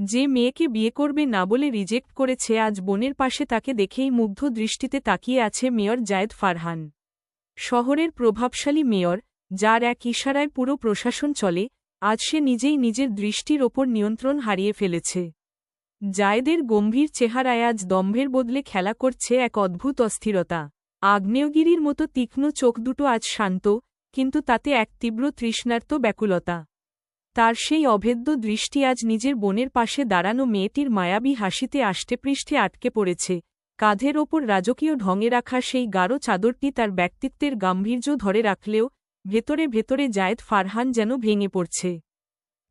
যে মেয়েকে বিয়ে করবে না বলে রিজেক্ট করেছে আজ বোনের পাশে তাকে দেখেই মুগ্ধ দৃষ্টিতে তাকিয়ে আছে মেয়র জায়েদ ফারহান। শহরের প্রভাবশালী মেয়র, যার এক ইশারায় পুরো প্রশাসন চলে, আজ সে নিজেই নিজের দৃষ্টির ওপর নিয়ন্ত্রণ হারিয়ে ফেলেছে। জায়েদের গম্ভীর চেহারায় আজ দম্ভের বদলে খেলা করছে এক অদ্ভুত অস্থিরতা। আগ্নেয়গিরির মতো তীক্ষ্ণ চোখ দুটো আজ শান্ত, কিন্তু তাতে এক তীব্র তৃষ্ণার্ত ব্যাকুলতা। তার সেই অভেদ্য দৃষ্টি আজ নিজের বোনের পাশে দাঁড়ানো মেয়েটির মায়াবী হাসিতে আষ্টেপৃষ্ঠে আটকে পড়েছে। কাঁধের ওপর রাজকীয় ঢঙে রাখা সেই গাঢ় চাদরটি তার ব্যক্তিত্বের গাম্ভীর্য ধরে রাখলেও ভেতরে ভেতরে জায়েদ ফারহান যেন ভেঙে পড়ছে।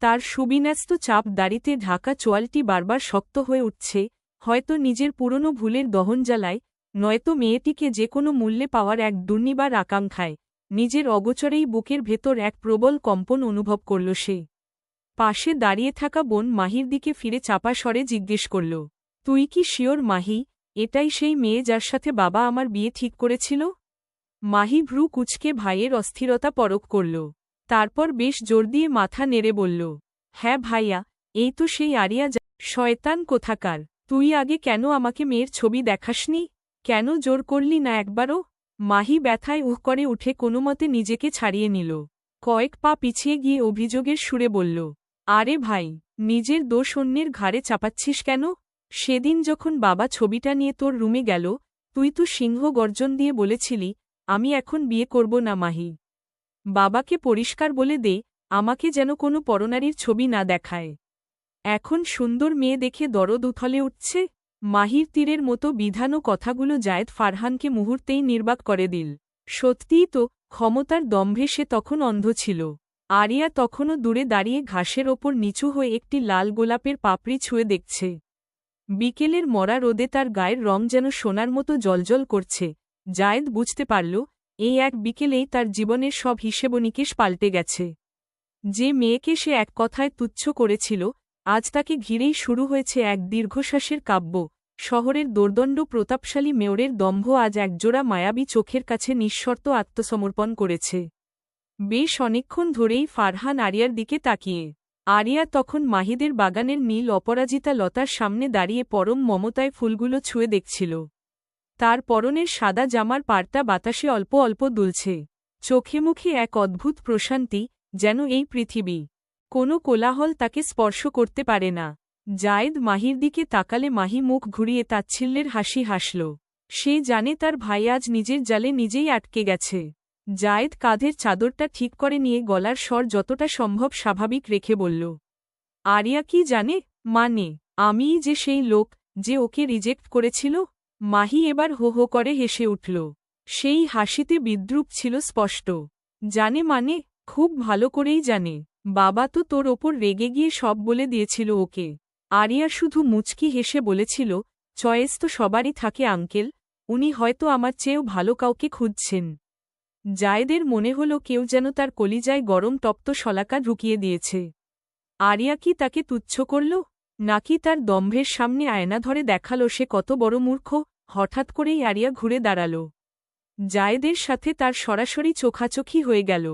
তার সুবিন্যস্ত চাপ দাড়িতে ঢাকা চোয়ালটি বারবার শক্ত হয়ে উঠছে, হয়তো নিজের পুরনো ভুলের দহনজ্বালায়, নয়তো মেয়েটিকে যে কোনো মূল্যে পাওয়ার এক দুর্নিবার আকাঙ্ক্ষায়। নিজের অগোচরেই বুকের ভেতর এক প্রবল কম্পন অনুভব করল সে। পাশে দাঁড়িয়ে থাকা বোন মাহির দিকে ফিরে চাপা স্বরে জিজ্ঞেস করল, তুই কি শিওর মাহি, এটাই সেই মেয়ে যার সাথে বাবা আমার বিয়ে ঠিক করেছিল? মাহি ভ্রু কুঁচকে ভাইয়ের অস্থিরতা পরখ করল। তারপর বেশ জোর দিয়ে মাথা নেড়ে বলল, হ্যাঁ ভাইয়া, এই তো সেই আরিয়া। শয়তান কোথাকার, তুই আগে কেন আমাকে মেয়ের ছবি দেখাসনি? কেন জোর করলি না একবারও? মাহি ব্যথায় উহ করে উঠে কোনোমতে নিজেকে ছাড়িয়ে নিল। কয়েক পা পিছিয়ে গিয়ে অভিযোগের সুরে বলল, আরে ভাই, নিজের দোষ অন্যের ঘাড়ে চাপাচ্ছিস কেন? সেদিন যখন বাবা ছবিটা নিয়ে তোর রুমে গেল, তুই তো সিংহ গর্জন দিয়ে বলেছিলি, আমি এখন বিয়ে করব না মাহি। বাবাকে পরিষ্কার বলে দে, আমাকে যেন কোনো পরনারীর ছবি না দেখায়। এখন সুন্দর মেয়ে দেখে দরদ উথলে উঠছে। মাহির তীরের মতো বিধানো কথাগুলো জায়েদ ফারহানকে মুহূর্তেই নির্বাক করে দিল। সত্যিই তো, ক্ষমতার দম্ভে সে তখন অন্ধ ছিল। আরিয়া তখনও দূরে দাঁড়িয়ে ঘাসের ওপর নিচু হয়ে একটি লাল গোলাপের পাপড়ি ছুঁয়ে দেখছে। বিকেলের মরা রোদে তার গায়ের রং যেন সোনার মতো জ্বলজ্বল করছে। জায়েদ বুঝতে পারল, এই এক বিকেলেই তার জীবনের সব হিসেবনিকেশ পাল্টে গেছে। যে মেয়েকে সে এক কথায় তুচ্ছ করেছিল, আজ তাকে ঘিরেই শুরু হয়েছে এক দীর্ঘশ্বাসের কাব্য। শহরের দোর্দণ্ড প্রতাপশালী মেয়রের দম্ভ আজ একজোড়া মায়াবী চোখের কাছে নিঃশর্ত আত্মসমর্পণ করেছে। বেশ অনেকক্ষণ ধরেই ফারহান আরিয়ার দিকে তাকিয়ে। আরিয়া তখন মাহিদের বাগানের নীল অপরাজিতা লতার সামনে দাঁড়িয়ে পরম মমতায় ফুলগুলো ছুঁয়ে দেখছিল। তার পরনের সাদা জামার পাড়টা বাতাসে অল্প অল্প দুলছে। চোখে মুখে এক অদ্ভুত প্রশান্তি, যেন এই পৃথিবী কোনো কোলাহল তাকে স্পর্শ করতে পারে না। জায়েদ মাহির দিকে তাকালে মাহি মুখ ঘুরিয়ে তাচ্ছিল্যের হাসি হাসল। সে জানে তার ভাই আজ নিজের জালে নিজেই আটকে গেছে। জায়েদ কাঁধের চাদরটা ঠিক করে নিয়ে গলার স্বর যতটা সম্ভব স্বাভাবিক রেখে বলল, আরিয়া কি জানে? মানে, আমিই যে সেই লোক, যে ওকে রিজেক্ট করেছিল? মাহি এবার হো হো করে হেসে উঠল। সেই হাসিতে বিদ্রূপ ছিল স্পষ্ট। জানে মানে? খুব ভালো করেই জানে। বাবা তো তোর ওপর রেগে গিয়ে সব বলে দিয়েছিল ওকে। আরিয়া শুধু মুচকি হেসে বলেছিল, চয়েস তো সবারই থাকে আঙ্কেল, উনি হয়তো আমার চেয়েও ভালো কাউকে খুঁজছেন। জায়েদের মনে হল কেউ যেন তার কলিজায় গরম তপ্ত শলাকা ঢুকিয়ে দিয়েছে। আরিয়া কি তাকে তুচ্ছ করল, নাকি তার দম্ভের সামনে আয়না ধরে দেখালো সে কত বড় মূর্খ? হঠাৎ করেই আরিয়া ঘুরে দাঁড়াল। জায়েদের সাথে তার সরাসরি চোখাচোখি হয়ে গেল।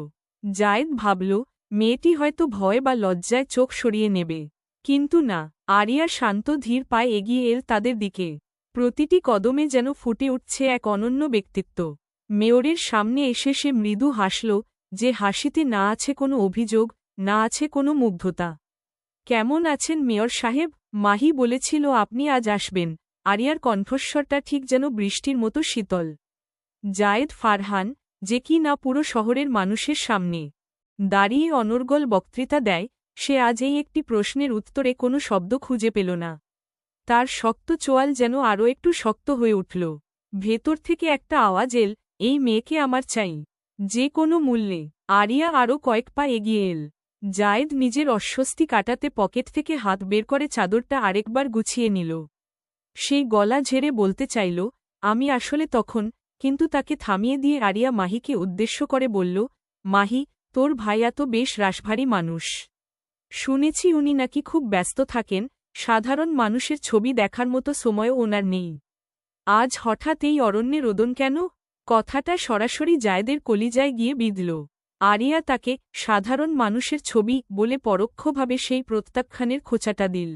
জায়েদ ভাবল, মেয়েটি হয়তো ভয় বা লজ্জায় চোখ সরিয়ে নেবে। কিন্তু না, আরিয়া শান্ত ধীর পায়ে এগিয়ে এল তাদের দিকে। প্রতিটি কদমে যেন ফুটে উঠছে এক অনন্য ব্যক্তিত্ব। মেয়রের সামনে এসে সে মৃদু হাসল, যে হাসিতে না আছে কোনো অভিযোগ, না আছে কোনো মুগ্ধতা। কেমন আছেন মেয়র সাহেব? মাহি বলেছিল আপনি আজ আসবেন। আরিয়ার কণ্ঠস্বরটা ঠিক যেন বৃষ্টির মতো শীতল। জায়েদ ফারহান, যে কি না পুরো শহরের মানুষের সামনে দাঁড়িয়ে অনর্গল বক্তৃতা দেয়, সে আজ এই একটি প্রশ্নের উত্তরে কোনো শব্দ খুঁজে পেল না। তার শক্ত চোয়াল যেন আরও একটু শক্ত হয়ে উঠল। ভেতর থেকে একটা আওয়াজ এল, এই মেয়েকে আমার চাই, যে কোনো মূল্যে। আরিয়া আরও কয়েক পা এগিয়ে এল। জায়েদ নিজের অস্বস্তি কাটাতে পকেট থেকে হাত বের করে চাদরটা আরেকবার গুছিয়ে নিল। সেই গলা ঝেড়ে বলতে চাইল, আমি আসলে তখন, কিন্তু তাকে থামিয়ে দিয়ে আরিয়া মাহিকে উদ্দেশ্য করে বলল, মাহি, তোর ভাইয়া তো বেশ রাশভারী মানুষ। শুনেছি উনি নাকি খুব ব্যস্ত থাকেন, সাধারণ মানুষের ছবি দেখার মতো সময়ও ওনার নেই। আজ হঠাৎ এই অরণ্যে রোদন কেন? কথাটা সরাসরি জায়েদের কলিজায় গিয়ে বিঁধল। আরিয়া তাকে সাধারণ মানুষের ছবি বলে পরোক্ষভাবে সেই প্রত্যাখ্যানের খোঁচাটা দিল।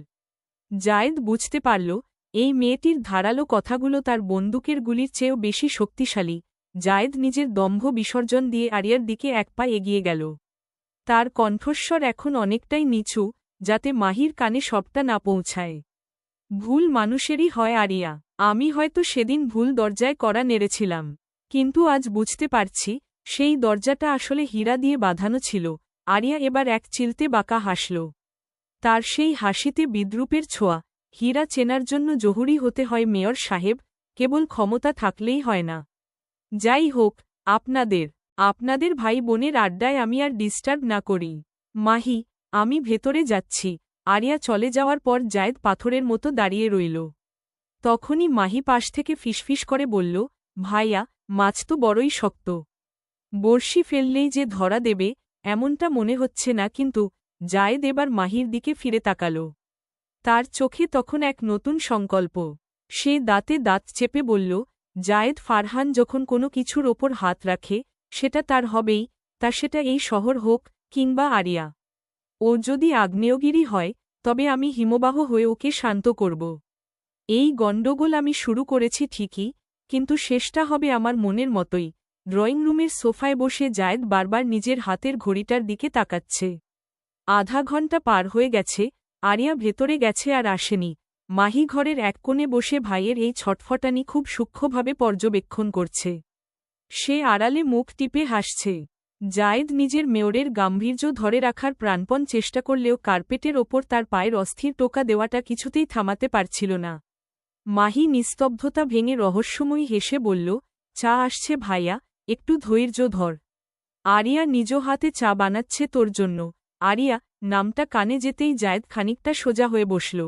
জায়েদ বুঝতে পারল এই মেয়েটির ধারালো কথাগুলো তার বন্দুকের গুলির চেয়েও বেশি শক্তিশালী। জায়েদ নিজের দম্ভ বিসর্জন দিয়ে আরিয়ার দিকে এক পা এগিয়ে গেল। তার কণ্ঠস্বর এখন অনেকটাই নিচু, যাতে মাহির কানে সবটা না পৌঁছায়। ভুল মানুষেরই হয় আরিয়া। আমি হয়তো সেদিন ভুল দরজায় কড়া নেড়েছিলাম, কিন্তু আজ বুঝতে পারছি সেই দরজাটা আসলে হীরা দিয়ে বাঁধানো ছিল। আরিয়া এবার এক চিলতে বাঁকা হাসল। তার সেই হাসিতে বিদ্রূপের ছোঁয়া। হীরা চেনার জন্য জহুরি হতে হয় মেয়র সাহেব, কেবল ক্ষমতা থাকলেই হয় না। যাই হোক, আপনাদের ভাই বোনের আড্ডায় আমি আর ডিস্টার্ব না করি। মাহি, আমি ভেতরে যাচ্ছি। আরিয়া চলে যাওয়ার পর জায়েদ পাথরের মতো দাঁড়িয়ে রইল। তখনই মাহি পাশ থেকে ফিসফিস করে বলল, ভাইয়া, মাছ তো বড়ই শক্ত। বড়শি ফেললেই যে ধরা দেবে এমনটা মনে হচ্ছে না। কিন্তু জায়েদ এবার মাহির দিকে ফিরে তাকাল। তার চোখে তখন এক নতুন সংকল্প। সে দাঁতে দাঁত চেপে বলল, জায়েদ ফারহান যখন কোনো কিছুর ওপর হাত রাখে সেটা তার হবেই, তা সেটা এই শহর হোক কিংবা আরিয়া। ও যদি আগ্নেয়গিরি হয় তবে আমি হিমবাহ হয়ে ওকে শান্ত করব। এই গণ্ডগোল আমি শুরু করেছি ঠিকই, কিন্তু শেষটা হবে আমার মনের মতোই। ড্রয়িং রুমের সোফায় বসে জায়েদ বারবার নিজের হাতের ঘড়িটার দিকে তাকাচ্ছে। আধা ঘণ্টা পার হয়ে গেছে, আরিয়া ভেতরে গেছে আর আসেনি। মাহি ঘরের এক কোণে বসে ভাইয়ের এই ছটফটানি খুব সূক্ষ্মভাবে পর্যবেক্ষণ করছে। সে আড়ালে মুখ টিপে হাসছে। জায়েদ নিজের মেয়রের গাম্ভীর্য ধরে রাখার প্রাণপণ চেষ্টা করলেও কার্পেটের ওপর তার পায়ের অস্থির টোকা দেওয়াটা কিছুতেই থামাতে পারছিল না। মাহি নিস্তব্ধতা ভেঙে রহস্যময়ী হেসে বলল, চা আসছে ভাইয়া, একটু ধৈর্য ধর। আরিয়া নিজ হাতে চা বানাচ্ছে তোর জন্য। আরিয়া নামটা কানে যেতেই জায়েদ খানিকটা সোজা হয়ে বসল।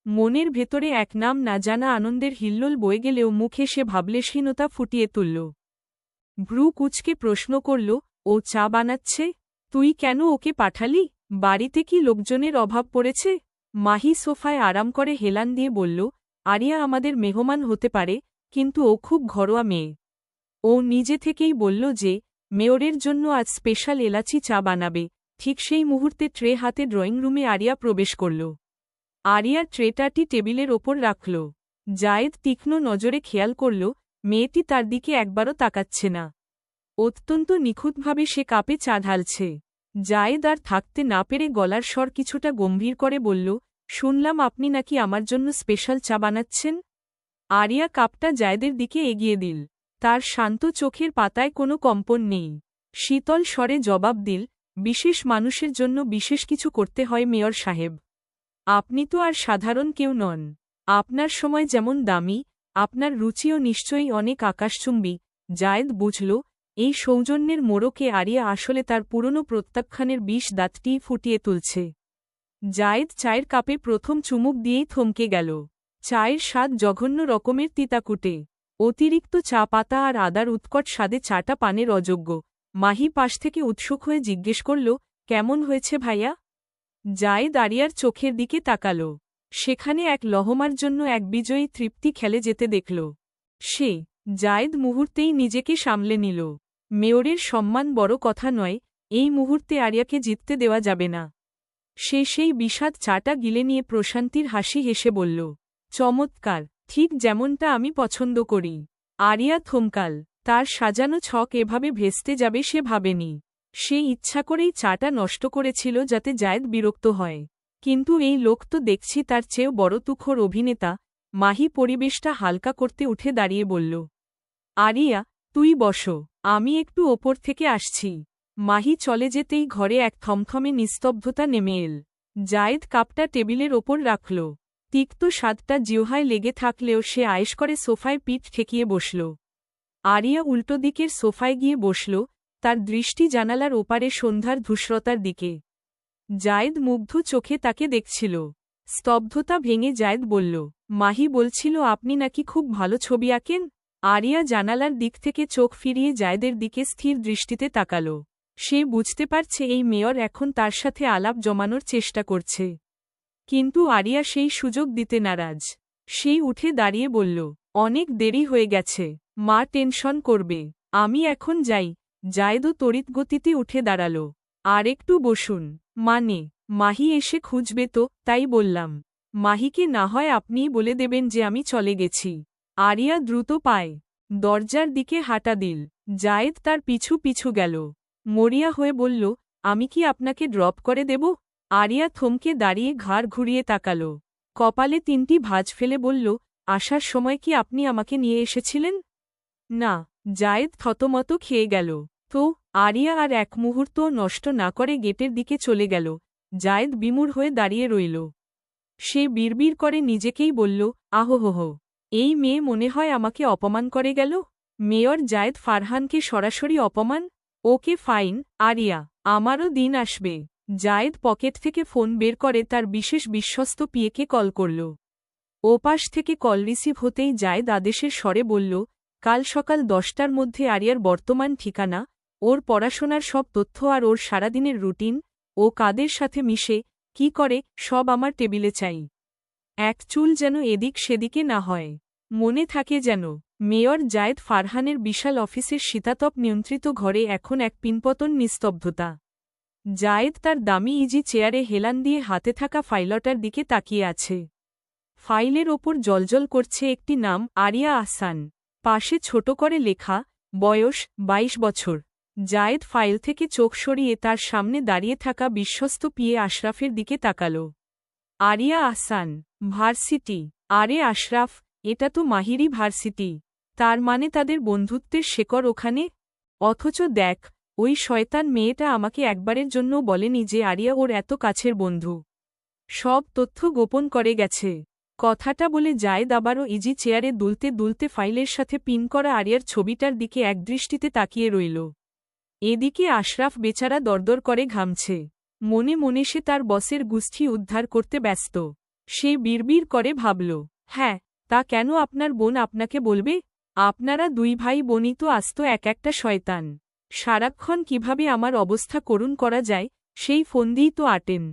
মনের ভেতরে এক নাম না জানা আনন্দের হিল্লোল বয়ে গেলেও মুখে সে ভাবলেশহীনতা ফুটিয়ে তুলল। ভ্রু কুচকে প্রশ্ন করল, ও চা বানাচ্ছে? তুই কেন ওকে পাঠালি? বাড়িতে কি লোকজনের অভাব পড়েছে? মাহি সোফায় আরাম করে হেলান দিয়ে বলল, আরিয়া আমাদের মেহমান হতে পারে, কিন্তু ও খুব ঘরোয়া মেয়ে। ও নিজে থেকেই বলল যে মেয়রের জন্য আজ স্পেশাল এলাচি চা বানাবে। ঠিক সেই মুহূর্তে ট্রে হাতে ড্রয়িং রুমে আরিয়া প্রবেশ করল। আরিয়া ট্রেটাটি টেবিলের ওপর রাখল। জায়েদ তীক্ষ্ণ নজরে খেয়াল করল মেয়েটি তার দিকে একবারও তাকাচ্ছে না। অত্যন্ত নিখুঁতভাবে সে কাপে চা ঢালছে। জায়েদ আর থাকতে না পেরে গলার স্বর কিছুটা গম্ভীর করে বলল, শুনলাম আপনি নাকি আমার জন্য স্পেশাল চা বানাচ্ছেন। আরিয়া কাপটা জায়েদের দিকে এগিয়ে দিল। তার শান্ত চোখের পাতায় কোনো কম্পন নেই। শীতল স্বরে জবাব দিল, বিশেষ মানুষের জন্য বিশেষ কিছু করতে হয় মেয়র সাহেব। আপনি তো আর সাধারণ কেউ নন। আপনার সময় যেমন দামি, আপনার রুচিও নিশ্চয়ই অনেক আকাশচুম্বী। জায়েদ বুঝল এই সৌজন্যের মোড়কে আরিয়া আসলে তার পুরনো প্রত্যাখ্যানের বিষ দাঁতটিই ফুটিয়ে তুলছে। জায়েদ চায়ের কাপে প্রথম চুমুক দিয়েই থমকে গেল। চায়ের স্বাদ জঘন্য রকমের তিতাকুটে। অতিরিক্ত চা পাতা আর আদার উৎকট স্বাদে চাটা পানের অযোগ্য। মাহি পাশ থেকে উৎসুক হয়ে জিজ্ঞেস করল, কেমন হয়েছে ভাইয়া? জায়েদ আরিয়ার চোখের দিকে তাকাল। সেখানে এক লহমার জন্য এক বিজয়ী তৃপ্তি খেলে যেতে দেখল সে। জায়েদ মুহূর্তেই নিজেকে সামলে নিল। মেয়রের সম্মান বড় কথা নয়, এই মুহূর্তে আরিয়াকে জিততে দেওয়া যাবে না। সে সেই বিষাদ চাটা গিলে নিয়ে প্রশান্তির হাসি হেসে বলল, চমৎকার, ঠিক যেমনটা আমি পছন্দ করি। আরিয়া থমকাল। তার সাজানো ছক এভাবে ভেস্তে যাবে সে ভাবেনি। সে ইচ্ছা করেই চাটা নষ্ট করেছিল যাতে জায়েদ বিরক্ত হয়। কিন্তু এই লোক তো দেখছি তার চেয়েও বড় তুখোর অভিনেতা। মাহি পরিবেশটা হালকা করতে উঠে দাঁড়িয়ে বলল, আরিয়া, তুই বসো, আমি একটু ওপর থেকে আসছি। মাহি চলে যেতেই ঘরে এক থমথমে নিস্তব্ধতা নেমে এল। জায়েদ কাপটা টেবিলের ওপর রাখল। তিক্ত স্বাদটা জিহ্বায় লেগে থাকলেও সে আয়েশ করে সোফায় পিঠ ঠেকিয়ে বসল। আরিয়া উল্টো দিকের সোফায় গিয়ে বসল, তার দৃষ্টি জানালার ওপারে সন্ধ্যার ধূসরতার দিকে। জায়েদ মুগ্ধ চোখে তাকে দেখছিল। স্তব্ধতা ভেঙে জায়েদ বলল, মাহি বলছিল আপনি নাকি খুব ভালো ছবি আঁকেন। আরিয়া জানালার দিক থেকে চোখ ফিরিয়ে জায়েদের দিকে স্থির দৃষ্টিতে তাকাল। সে বুঝতে পারছে এই মেয়র এখন তার সাথে আলাপ জমানোর চেষ্টা করছে। কিন্তু আরিয়া সেই সুযোগ দিতে নারাজ। সেই উঠে দাঁড়িয়ে বলল, অনেক দেরি হয়ে গেছে, মা টেনশন করবে, আমি এখন যাই। জায়েদও তড়িৎগতিতে উঠে দাঁড়াল। আর একটু বসুন। মানে, মাহি এসে খুঁজবে তো, তাই বললাম। মাহিকে না হয় আপনিই বলে দেবেন যে আমি চলে গেছি। আরিয়া দ্রুত পায় দরজার দিকে হাঁটা দিল। জায়েদ তার পিছু পিছু গেল। মরিয়া হয়ে বলল, আমি কি আপনাকে ড্রপ করে দেব? আরিয়া থমকে দাঁড়িয়ে ঘাড় ঘুরিয়ে তাকাল। কপালে 3টি ভাঁজ ফেলে বলল, আসার সময় কি আপনি আমাকে নিয়ে এসেছিলেন? না। জায়েদ থতমত খেয়ে গেল। তো? আরিয়া আর এক মুহূর্তও নষ্ট না করে গেটের দিকে চলে গেল। জায়েদ বিমূঢ় হয়ে দাঁড়িয়ে রইল। সে বিড়বিড় করে নিজেকেই বলল, আহোহোহ, এই মেয়ে মনে হয় আমাকে অপমান করে গেল। মেয়র জায়েদ ফারহানকে সরাসরি অপমান? ওকে ফাইন, আরিয়া, আমারও দিন আসবে। জায়েদ পকেট থেকে ফোন বের করে তার বিশেষ বিশ্বস্ত পিএকে কল করল। ওপাশ থেকে কল রিসিভ হতেই জায়েদ আদেশের স্বরে বলল, কাল সকাল 10টার মধ্যে আরিয়ার বর্তমান ঠিকানা, ওর পড়াশোনার সব তথ্য আর ওর সারাদিনের রুটিন, ও কাদের সাথে মিশে, কি করে, সব আমার টেবিলে চাই। এক চুল যেন এদিক সেদিকে না হয়। মনে থাকে যেন। মেয়র জায়েদ ফারহানের বিশাল অফিসের শীতাতপ নিয়ন্ত্রিত ঘরে এখন এক পিনপতন নিস্তব্ধতা। জায়েদ তার দামি ইজি চেয়ারে হেলান দিয়ে হাতে থাকা ফাইলটার দিকে তাকিয়ে আছে। ফাইলের ওপর জ্বলজ্বল করছে একটি নাম, আরিয়া আহসান। পাশে ছোট করে লেখা, বয়স 22 বছর। জায়েদ ফাইল থেকে চোখ সরিয়ে তার সামনে দাঁড়িয়ে থাকা বিশ্বস্ত পিএ আশরাফের দিকে তাকাল। আরিয়া আহসান, ভার্সিটি। আরে আশরাফ, এটা তো মাহিরি ভার্সিটি। তার মানে তাদের বন্ধুত্বের শেকড় ওখানে? অথচ দেখ, ওই শয়তান মেয়েটা আমাকে একবারের জন্যও বলেনি যে আরিয়া ওর এত কাছের বন্ধু। সব তথ্য গোপন করে গেছে। কথাটা বলে জায়েদ আবারও ইজি চেয়ারে দুলতে দুলতে ফাইলের সাথে পিন করা আরিয়ার ছবিটার দিকে একদৃষ্টিতে তাকিয়ে রইল। এদিকে আশরাফ বেচারা দরদর করে ঘামছে। মনে মনে সে তার বসের গুষ্ঠি উদ্ধার করতে ব্যস্ত। সে বিড়বিড় করে ভাবল, হ্যাঁ, তা কেন আপনার বোন আপনাকে বলবে? আপনারা দুই ভাই বোনই তো আস্ত এক একটা শয়তান। সারাক্ষণ কিভাবে আমার অবস্থা করুণ করা যায়, সেই ফন্দিই তো আটেন।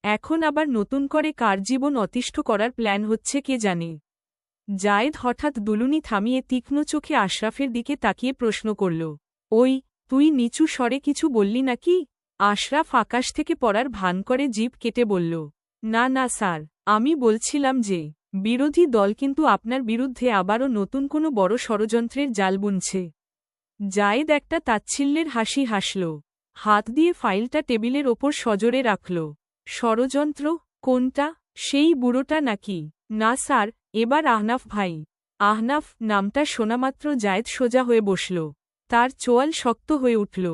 এখন আবার নতুন করে কার জীবন অতিষ্ঠ করার প্ল্যান হচ্ছে কে জানে। জায়েদ হঠাৎ দুলুনি থামিয়ে তীক্ষ্ণ চোখে আশরাফের দিকে তাকিয়ে প্রশ্ন করল, ওই, তুই নিচু স্বরে কিছু বললি নাকি? আশরাফ আকাশ থেকে পড়ার ভান করে জিভ কেটে বলল, না না স্যার, আমি বলছিলাম যে, বিরোধী দল কিন্তু আপনার বিরুদ্ধে আবারও নতুন কোনো বড় ষড়যন্ত্রের জাল বুনছে। জায়েদ একটা তাচ্ছিল্যের হাসি হাসল। হাত দিয়ে ফাইলটা টেবিলের ওপর সজোরে রাখল। ষড়যন্ত্র? কোনটা? সেই বুড়োটা নাকি? না স্যার, এবার আহনাফ ভাই। আহনাফ নামটা শোনামাত্র জায়েদ সোজা হয়ে বসল। তার চোয়াল শক্ত হয়ে উঠল।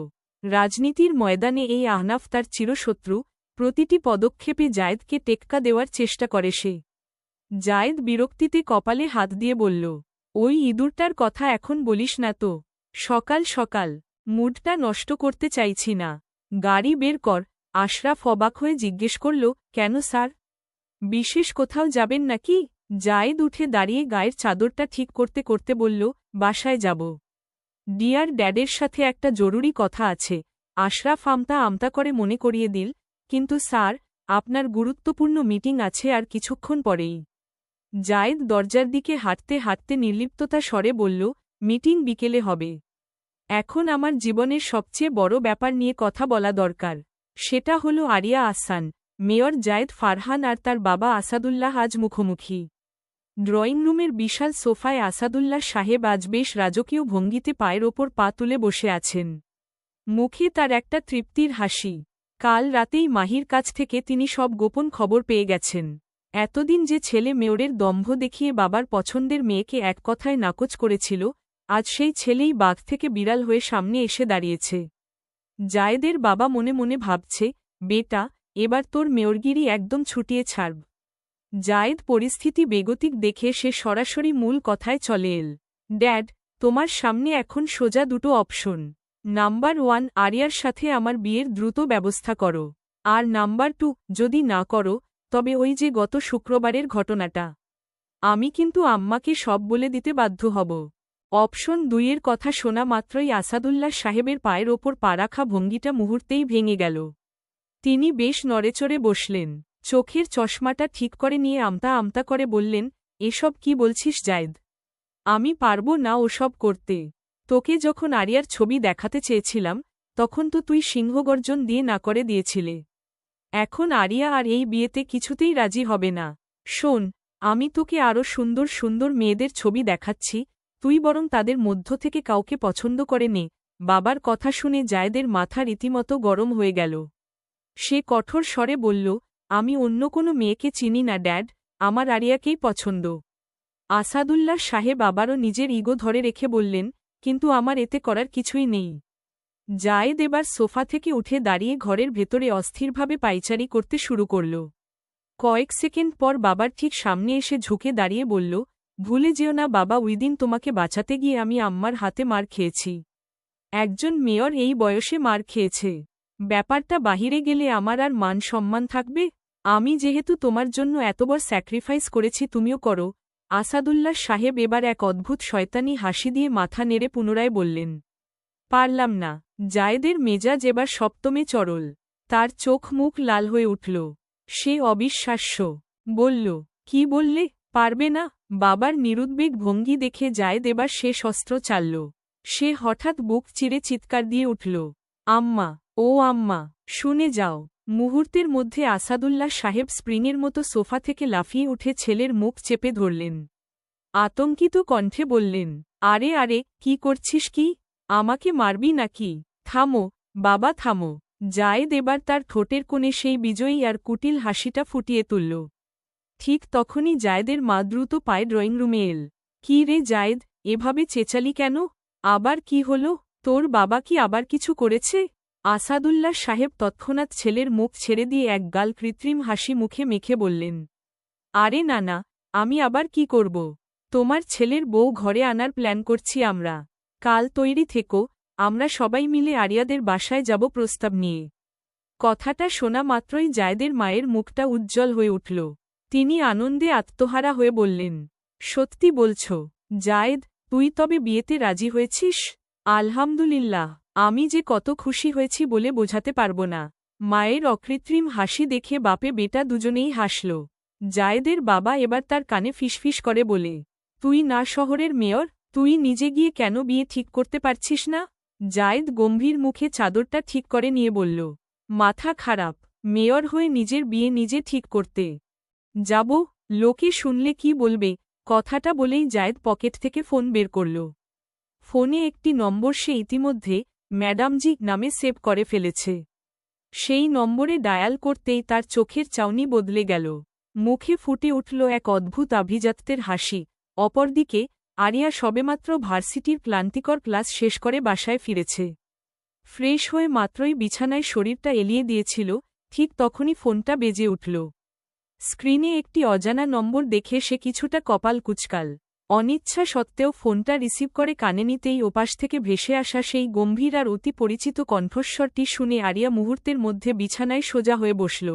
রাজনীতির ময়দানে এই আহনাফ তার চিরশত্রু, প্রতিটি পদক্ষেপে জায়েদকে টেক্কা দেওয়ার চেষ্টা করে সে। জায়েদ বিরক্তিতে কপালে হাত দিয়ে বলল, ওই ইঁদুরটার কথা এখন বলিস না তো। সকাল সকাল মুডটা নষ্ট করতে চাইছি না। গাড়ি বের কর। আশরাফ অবাক হয়ে জিজ্ঞেস করল, কেন স্যার? বিশেষ কোথাও যাবেন নাকি? জায়েদ উঠে দাঁড়িয়ে গায়ের চাদরটা ঠিক করতে করতে বলল, বাসায় যাব। ডিয়ার ড্যাডের সাথে একটা জরুরি কথা আছে। আশরাফ আমতা আমতা করে মনে করিয়ে দিল, কিন্তু স্যার, আপনার গুরুত্বপূর্ণ মিটিং আছে আর কিছুক্ষণ পরেই। জায়েদ দরজার দিকে হাঁটতে হাঁটতে নির্লিপ্ততা স্বরে বলল, মিটিং বিকেলে হবে। এখন আমার জীবনের সবচেয়ে বড় ব্যাপার নিয়ে কথা বলা দরকার। সেটা হল আরিয়া আহসান। মেয়র জায়েদ ফারহান আর তার বাবা আসাদুল্লাহ আজ মুখোমুখি। ড্রয়িং রুমের বিশাল সোফায় আসাদুল্লাহ সাহেব আজ বেশ রাজকীয় ভঙ্গিতে পায়ের ওপর পা তুলে বসে আছেন। মুখে তার একটা তৃপ্তির হাসি। কাল রাতেই মাহির কাছ থেকে তিনি সব গোপন খবর পেয়ে গেছেন। এতদিন যে ছেলে মেয়রের দম্ভ দেখিয়ে বাবার পছন্দের মেয়েকে এক কথায় নাকচ করেছিল, আজ সেই ছেলেই বাঘ থেকে বিড়াল হয়ে সামনে এসে দাঁড়িয়েছে। জায়েদের বাবা মনে মনে ভাবছে, বেটা, এবার তোর মেয়রগিরি একদম ছুটিয়ে ছাড়ব। জায়েদ পরিস্থিতি বেগতিক দেখে সে সরাসরি মূল কথায় চলে এল। ড্যাড, তোমার সামনে এখন সোজা দুটো অপশন। নাম্বার 1, আরিয়ার সাথে আমার বিয়ের দ্রুত ব্যবস্থা করো। আর নাম্বার 2, যদি না করো, তবে ওই যে গত শুক্রবারের ঘটনাটা। আমি কিন্তু আম্মাকে সব বলে দিতে বাধ্য হব। অপশন 2 এর কথা শোনা মাত্রই আসাদুল্লাহ সাহেবের পায়ের ওপর পা রাখা ভঙ্গিটা মুহূর্তেই ভেঙে গেল। তিনি বেশ নড়েচড়ে বসলেন। চোখের চশমাটা ঠিক করে নিয়ে আমতা আমতা করে বললেন, এসব কি বলছিস জায়েদ? আমি পারব না ওসব করতে। তোকে যখন আরিয়ার ছবি দেখাতে চেয়েছিলাম, তখন তো তুই সিংহগর্জন দিয়ে না করে দিয়েছিলে। এখন আরিয়া আর এই বিয়েতে কিছুতেই রাজি হবে না। শোন, আমি তোকে আরও সুন্দর সুন্দর মেয়েদের ছবি দেখাচ্ছি, তুই বরং তাদের মধ্য থেকে কাউকে পছন্দ করে নে। বাবার কথা শুনে জায়েদের মাথা রীতিমতো গরম হয়ে গেল। সে কঠোর স্বরে বলল, আমি অন্য কোনো মেয়েকে চিনি না ড্যাড, আমার আরিয়াকেই পছন্দ। আসাদুল্লাহ সাহেব আবারও নিজের ইগো ধরে রেখে বললেন, কিন্তু আমার এতে করার কিছুই নেই। জায়েদ এবার সোফা থেকে উঠে দাঁড়িয়ে ঘরের ভেতরে অস্থিরভাবে পায়চারি করতে শুরু করল। কয়েক সেকেন্ড পর বাবার ঠিক সামনে এসে ঝুঁকে দাঁড়িয়ে বলল, ভুলে যেও না বাবা, ওইদিন তোমাকে বাঁচাতে গিয়ে আমি আম্মার হাতে মার খেয়েছি। একজন মেয়র এই বয়সে মার খেয়েছে, ব্যাপারটা বাহিরে গেলে আমার আর মান সম্মান থাকবে? আমি যেহেতু তোমার জন্য এতবার স্যাক্রিফাইস করেছি তুমিও করো। আসাদুল্লাহ সাহেব এবার এক অদ্ভুত শয়তানি হাসি দিয়ে মাথা নেড়ে পুনরায় বললেন, পারলাম না। জায়েদের মেজাজ এবার সপ্তমে চড়ল, তার চোখ মুখ লাল হয়ে উঠল। সে অবিশ্বাস্য বলল, কি বললে, পারবে না? বাবার নিরুদ্বেগ ভঙ্গি দেখে জায়েদ এবার শেষ অস্ত্র চালল। সে হঠাৎ বুক চিরে চিৎকার দিয়ে উঠল, আম্মা, ও আম্মা, শুনে যাও। মুহূর্তের মধ্যে আসাদুল্লাহ সাহেব স্প্রিংয়ের মতো সোফা থেকে লাফিয়ে উঠে ছেলের মুখ চেপে ধরলেন। আতঙ্কিত কণ্ঠে বললেন, আরে আরে, কি করছিস কি? আমাকে মারবি নাকি? থামো বাবা, থামো। জায়েদ এবার তার ঠোঁটের কোণে সেই বিজয়ী আর কুটিল হাসিটা ফুটিয়ে তুলল। ঠিক তখনই জায়েদের মা দ্রুত পায়ে ড্রয়িং রুমে এল। কি রে জায়েদ, এভাবে চেঁচালি কেন? আবার কি হলো? তোর বাবা কি আবার কিছু করেছে? আসাদুল্লাহ সাহেব তৎক্ষণাৎ ছেলের মুখ ছেড়ে দিয়ে এক গাল কৃত্রিম হাসি মুখে মেখে বললেন, আরে না না, আমি আবার কি করব? তোমার ছেলের বউ ঘরে আনার প্ল্যান করছি আমরা। কাল তৈরি থেকো, আমরা সবাই মিলে আরিয়াদের বাসায় যাব প্রস্তাব নিয়ে। কথাটা শোনা মাত্রই জায়েদের মায়ের মুখটা উজ্জ্বল হয়ে উঠল। তিনি আনন্দে আত্মহারা হয়ে বললেন, সত্যি বলছ জায়েদ, তুই তবে বিয়েতে রাজি হয়েছিস? আলহামদুলিল্লাহ, আমি যে কত খুশি হয়েছি বলে বোঝাতে পারব না। মায়ের অকৃত্রিম হাসি দেখে বাপে বেটা দুজনেই হাসল। জায়েদের বাবা এবার তার কানে ফিসফিস করে বলে, তুই না শহরের মেয়র, তুই নিজে গিয়ে কেন বিয়ে ঠিক করতে পারছিস না? জায়েদ গম্ভীর মুখে চাদরটা ঠিক করে নিয়ে বলল, মাথা খারাপ, মেয়র হয়ে নিজের বিয়ে নিজে ঠিক করতে যাব? লোকে শুনলে কি বলবে? কথাটা বলেই জায়েদ পকেট থেকে ফোন বের করল। ফোনে একটি নম্বর সে ইতিমধ্যে ম্যাডামজি নামে সেভ করে ফেলেছে। সেই নম্বরে ডায়াল করতেই তার চোখের চাউনি বদলে গেল। মুখে ফুটে উঠল এক অদ্ভুত আভিজাত্যের হাসি। অপরদিকে আরিয়া সবেমাত্র ভার্সিটির ক্লান্তিকর ক্লাস শেষ করে বাসায় ফিরেছে। ফ্রেশ হয়ে মাত্রই বিছানায় শরীরটা এলিয়ে দিয়েছিল, ঠিক তখনই ফোনটা বেজে উঠল। স্ক্রিনে একটি অজানা নম্বর দেখে সে কিছুটা কপাল কুঁচকাল। অনিচ্ছা সত্ত্বেও ফোনটা রিসিভ করে কানে নিতেই ওপাশ থেকে ভেসে আসা সেই গম্ভীর আর অতি পরিচিত কণ্ঠস্বরটি শুনে আরিয়া মুহূর্তের মধ্যে বিছানায় সোজা হয়ে বসল।